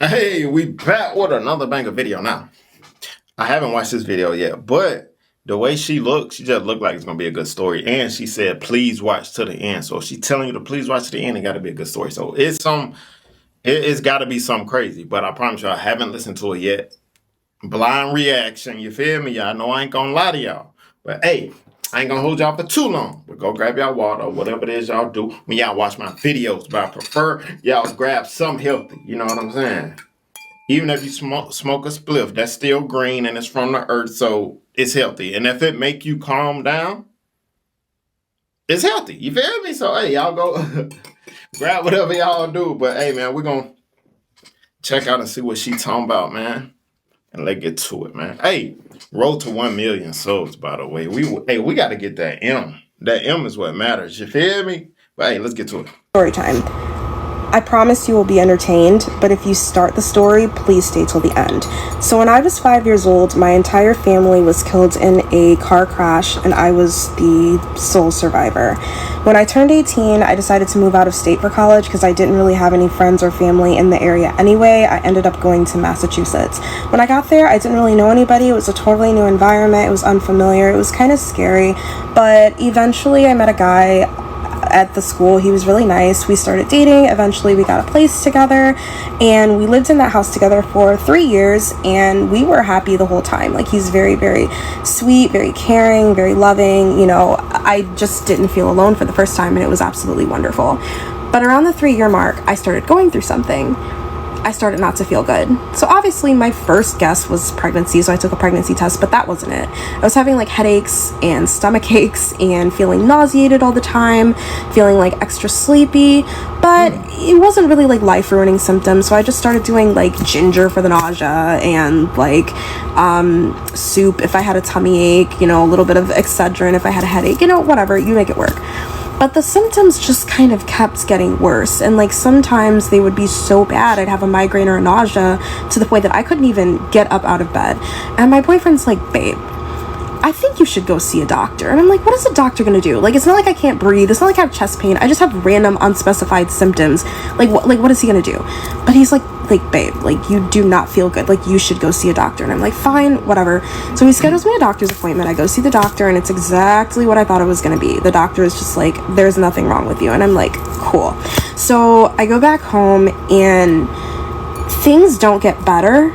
Hey, we back with another banger video now. I haven't watched this video yet, but the way she looks, she just looked like it's gonna be a good story. And she said, please watch to the end. So if she's telling you to please watch to the end, it gotta be a good story. So it's gotta be something crazy. But I promise you, I haven't listened to it yet. Blind reaction, you feel me? Y'all know I ain't gonna lie to y'all. But hey, I ain't gonna hold y'all for too long. But go grab y'all water or whatever it is y'all do when y'all watch my videos. But I prefer y'all grab something healthy. You know what I'm saying? Even if you smoke a spliff, that's still green and it's from the earth, so it's healthy. And if it make you calm down, it's healthy. You feel me? So hey, y'all go grab whatever y'all do. But hey, man, we're gonna check out and see what she talking about, man. And let's get to it, man. Hey, road to 1 million subs, by the way. We got to get that M. That M is what matters. You feel me? But hey, let's get to it. Story time. I promise you will be entertained, but if you start the story, please stay till the end. So when I was 5 years old, my entire family was killed in a car crash, and I was the sole survivor. When I turned 18, I decided to move out of state for college because I didn't really have any friends or family in the area anyway. I ended up going to Massachusetts. When I got there, I didn't really know anybody. It was a totally new environment. It was unfamiliar. It was kind of scary, but eventually I met a guy at the school. He was really nice. We started dating. Eventually we got a place together, and we lived in that house together for 3 years, and we were happy the whole time. Like, he's very, very sweet, very caring, very loving. You know, I just didn't feel alone for the first time, and it was absolutely wonderful. But around the 3-year mark, I started going through something. I started not to feel good. So obviously my first guess was pregnancy, so I took a pregnancy test, but that wasn't it. I was having like headaches and stomach aches and feeling nauseated all the time, feeling like extra sleepy, but it wasn't really like life-ruining symptoms. So I just started doing like ginger for the nausea and like soup if I had a tummy ache, you know, a little bit of Excedrin if I had a headache, you know, whatever, you make it work. But the symptoms just kind of kept getting worse, and like sometimes they would be so bad I'd have a migraine or a nausea to the point that I couldn't even get up out of bed. And my boyfriend's like, babe, I think you should go see a doctor. And I'm like, what is a doctor gonna do? Like, it's not like I can't breathe, it's not like I have chest pain, I just have random unspecified symptoms. What is he gonna do? But he's like, babe, like, you do not feel good, like, you should go see a doctor. And I'm like, fine, whatever. So he schedules me a doctor's appointment. I go see the doctor, and it's exactly what I thought it was gonna be. The doctor is just like, there's nothing wrong with you. And I'm like, cool. So I go back home, and things don't get better,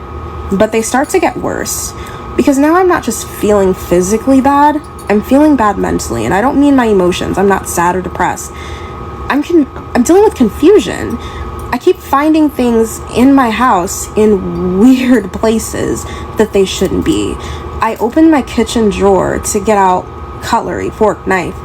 but they start to get worse. Because now I'm not just feeling physically bad, I'm feeling bad mentally. And I don't mean my emotions. I'm not sad or depressed. I'm dealing with confusion. I keep finding things in my house in weird places that they shouldn't be. I open my kitchen drawer to get out cutlery, fork, knife.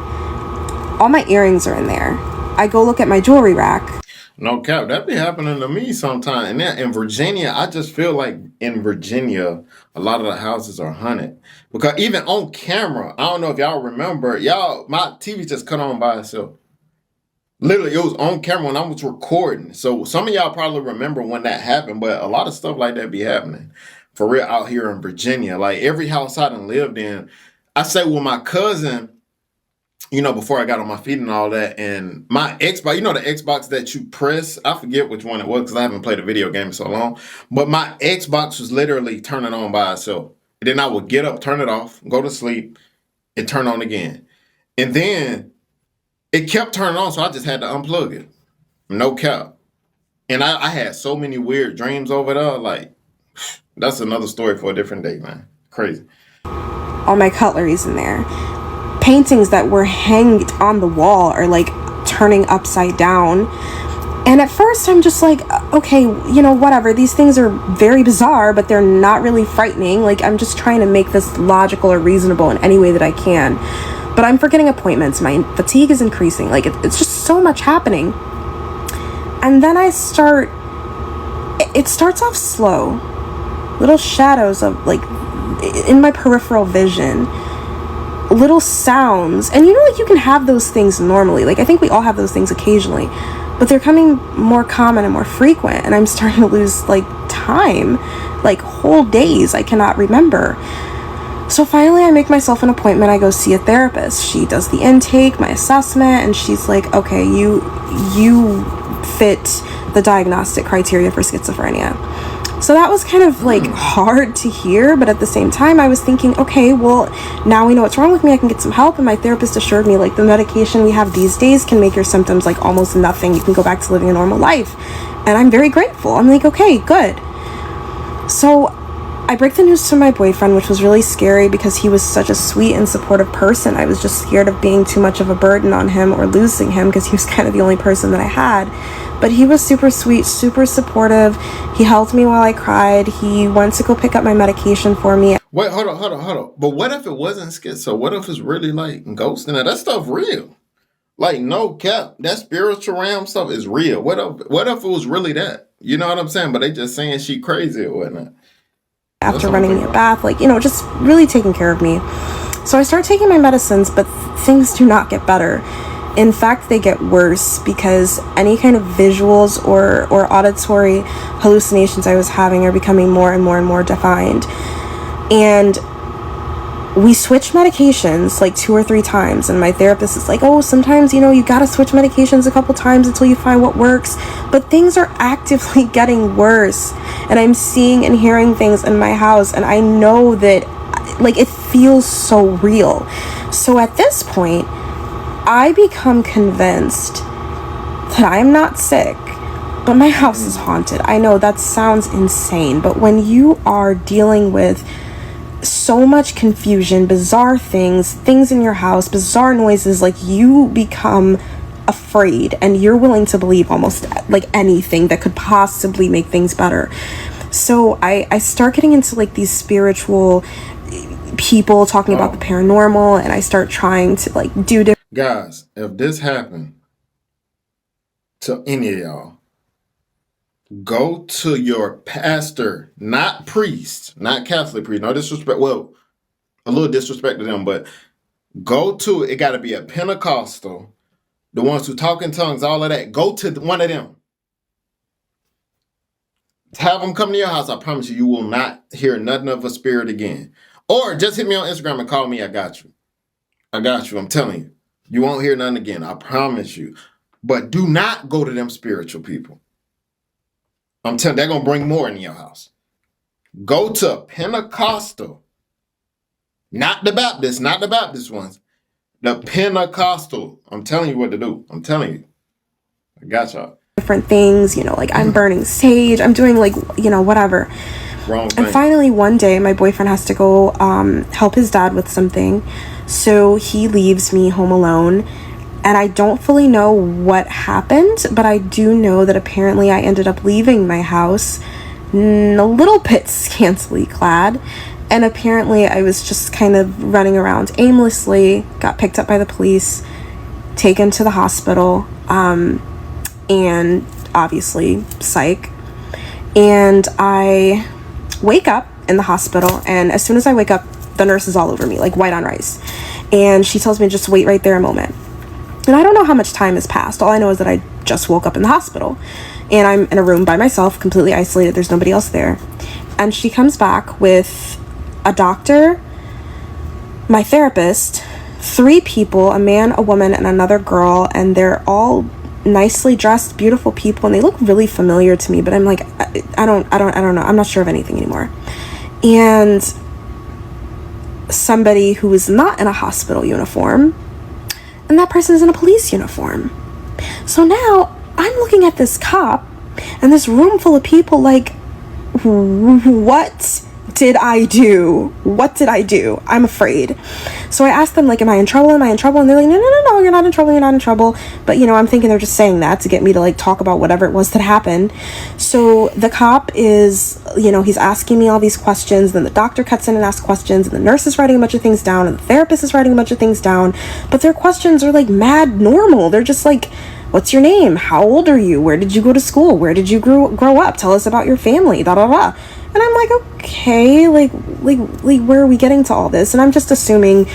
All my earrings are in there. I go look at my jewelry rack. No cap, that be happening to me sometimes. And then in Virginia, I just feel like in Virginia, a lot of the houses are haunted. Because even on camera, I don't know if y'all remember, my TV just cut on by itself. Literally, it was on camera when I was recording. So some of y'all probably remember when that happened, but a lot of stuff like that be happening for real out here in Virginia. Like every house I done lived in, I say with my cousin, you know, before I got on my feet and all that, and my Xbox, you know, the Xbox that you press, I forget which one it was because I haven't played a video game in so long, but my Xbox was literally turning on by itself. And then I would get up, turn it off, go to sleep, and turn on again. And then it kept turning on, so I just had to unplug it. No cap. And I had so many weird dreams over there. Like, that's another story for a different day, man. Crazy. All my cutlery's in there. Paintings that were hanged on the wall are like turning upside down. And at first I'm just like, okay, you know, whatever. These things are very bizarre, but they're not really frightening. Like, I'm just trying to make this logical or reasonable in any way that I can. But I'm forgetting appointments. My fatigue is increasing. Like, it's just so much happening. And then it starts off slow. Little shadows of, like, in my peripheral vision. Little sounds. And you know, like, you can have those things normally. Like, I think we all have those things occasionally. But they're coming more common and more frequent. And I'm starting to lose, like, time. Like, whole days I cannot remember. So finally I make myself an appointment. I go see a therapist. She does the intake, my assessment, and she's like, okay, you fit the diagnostic criteria for schizophrenia. So that was kind of like hard to hear, but at the same time I was thinking, okay, well, now we know what's wrong with me, I can get some help. And my therapist assured me, like, the medication we have these days can make your symptoms like almost nothing. You can go back to living a normal life. And I'm very grateful. I'm like, okay, good. So I break the news to my boyfriend, which was really scary because he was such a sweet and supportive person. I was just scared of being too much of a burden on him or losing him because he was kind of the only person that I had. But he was super sweet, super supportive. He helped me while I cried. He went to go pick up my medication for me. Wait, hold on. But what if it wasn't schizo? What if it's really like ghosting? That stuff real. Like, no cap. That spiritual realm stuff is real. What if it was really that? You know what I'm saying? But they just saying she crazy or whatnot. After running me a bath, like, just really taking care of me. So I start taking my medicines, but things do not get better. In fact, they get worse because any kind of visuals or auditory hallucinations I was having are becoming more and more and more defined. And we switch medications like 2 or 3 times, and my therapist is like, oh, sometimes, you gotta switch medications a couple times until you find what works. But things are actively getting worse, and I'm seeing and hearing things in my house, and I know that, like, it feels so real. So at this point, I become convinced that I'm not sick, but my house is haunted. I know that sounds insane, but when you are dealing with so much confusion, bizarre things in your house, bizarre noises, like, you become afraid and you're willing to believe almost like anything that could possibly make things better. So I start getting into like these spiritual people talking about the paranormal, and I start trying to like do different. Guys, if this happened to any of y'all, go to your pastor, not priest, not Catholic priest, no disrespect. Well, a little disrespect to them, but go to, it got to be a Pentecostal, the ones who talk in tongues, all of that. Go to one of them. Have them come to your house. I promise you, you will not hear nothing of a spirit again. Or just hit me on Instagram and call me. I got you. I'm telling you. You won't hear nothing again. I promise you. But do not go to them spiritual people. I'm telling you, they're going to bring more in your house. Go to a Pentecostal. Not the Baptist ones. The Pentecostal. I'm telling you what to do. I'm telling you. I got y'all. Different things, like I'm burning sage. I'm doing like, whatever. Wrong thing. And finally one day my boyfriend has to go help his dad with something. So he leaves me home alone. And I don't fully know what happened, but I do know that apparently I ended up leaving my house a little bit scantily clad. And apparently I was just kind of running around aimlessly, got picked up by the police, taken to the hospital, and obviously psych. And I wake up in the hospital, and as soon as I wake up, the nurse is all over me, like white on rice. And she tells me just wait right there a moment. And I don't know how much time has passed. All I know is that I just woke up in the hospital and I'm in a room by myself, completely isolated. There's nobody else there. And she comes back with a doctor, my therapist, 3 people, a man, a woman, and another girl. And they're all nicely dressed, beautiful people. And they look really familiar to me, but I'm like, I don't know. I'm not sure of anything anymore. And somebody who is not in a hospital uniform, and that person is in a police uniform. So now I'm looking at this cop and this room full of people like, what did I do? What did I do? I'm afraid. So I asked them, like, am I in trouble? And they're like, no, you're not in trouble. But, I'm thinking they're just saying that to get me to, like, talk about whatever it was that happened. So the cop is, he's asking me all these questions. Then the doctor cuts in and asks questions. And the nurse is writing a bunch of things down. And the therapist is writing a bunch of things down. But their questions are, like, mad normal. They're just like, what's your name? How old are you? Where did you go to school? Where did you grow up? Tell us about your family, da da da. And I'm like, okay, like where are we getting to all this? And I'm just assuming,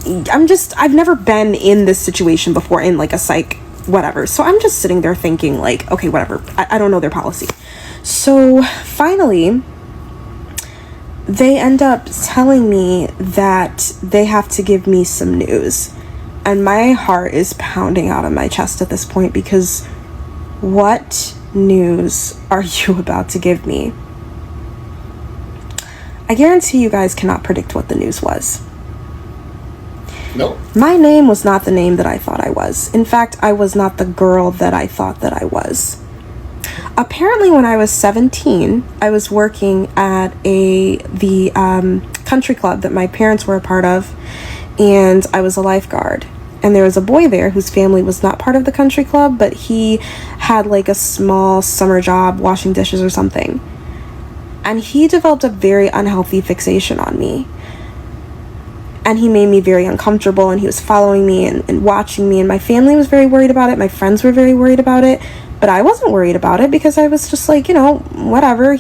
I've never been in this situation before in like a psych whatever. So I'm just sitting there thinking like, okay, whatever. I don't know their policy. So finally, they end up telling me that they have to give me some news. And my heart is pounding out of my chest at this point because What news are you about to give me? I guarantee you guys cannot predict what the news was. Nope. My name was not the name that I thought I was. In fact, I was not the girl that I thought that I was. Apparently, when I was 17, I was working at the country club that my parents were a part of, and I was a lifeguard. And there was a boy there whose family was not part of the country club, but he had like a small summer job washing dishes or something. And he developed a very unhealthy fixation on me. And he made me very uncomfortable, and he was following me and watching me, and my family was very worried about it. My friends were very worried about it, but I wasn't worried about it because I was just like, whatever,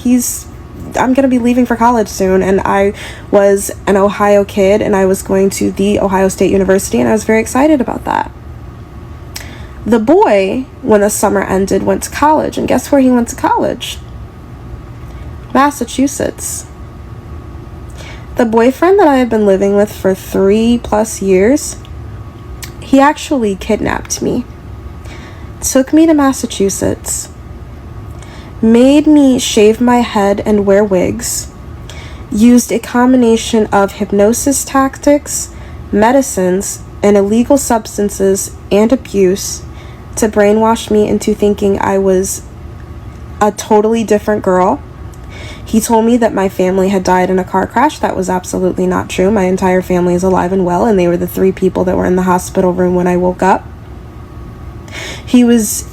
I'm going to be leaving for college soon, and I was an Ohio kid, and I was going to the Ohio State University, and I was very excited about that. The boy, when the summer ended, went to college, and guess where he went to college? Massachusetts. The boyfriend that I had been living with for 3+ years, he actually kidnapped me, took me to Massachusetts, made me shave my head and wear wigs, used a combination of hypnosis tactics, medicines, and illegal substances and abuse to brainwash me into thinking I was a totally different girl. He told me that my family had died in a car crash. That was absolutely not true. My entire family is alive and well, and they were the 3 people that were in the hospital room when I woke up. He was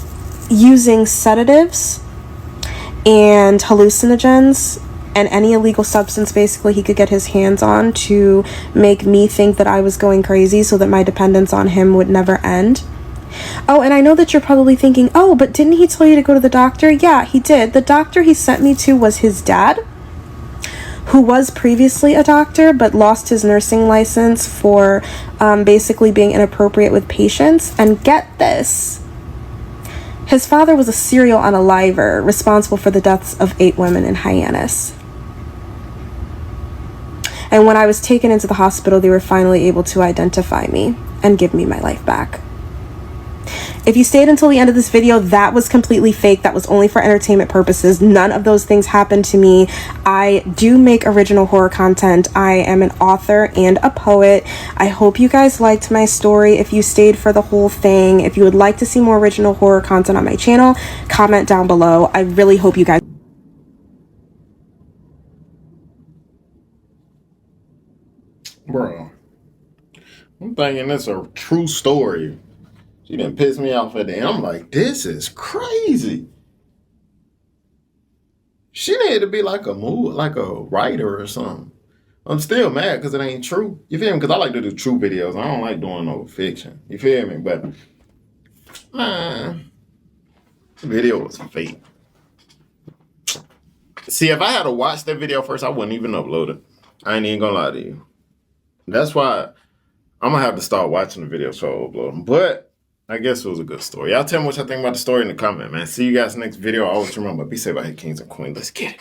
using sedatives and hallucinogens and any illegal substance basically he could get his hands on to make me think that I was going crazy so that my dependence on him would never end. Oh, and I know that you're probably thinking, oh, but didn't he tell you to go to the doctor? Yeah, he did. The doctor he sent me to was his dad, who was previously a doctor but lost his nursing license for basically being inappropriate with patients. And get this, his father was a serial unaliver responsible for the deaths of 8 women in Hyannis. And when I was taken into the hospital, they were finally able to identify me and give me my life back. If you stayed until the end of this video, that was completely fake. That was only for entertainment purposes. None of those things happened to me. I do make original horror content. I am an author and a poet. I hope you guys liked my story. If you stayed for the whole thing, if you would like to see more original horror content on my channel, comment down below. I really hope you guys... Bro, I'm thinking it's a true story. She didn't piss me off at the end. I'm like, this is crazy. She needed to be like a writer or something. I'm still mad because it ain't true. You feel me? Because I like to do true videos. I don't like doing no fiction. You feel me? But, man, the video was fake. See, if I had to watch that video first, I wouldn't even upload it. I ain't even gonna lie to you. That's why I'm gonna have to start watching the videos before I upload them. But I guess it was a good story. Y'all tell me what y'all think about the story in the comment, man. See you guys next video. Always remember, be safe out here, kings and queens. Let's get it.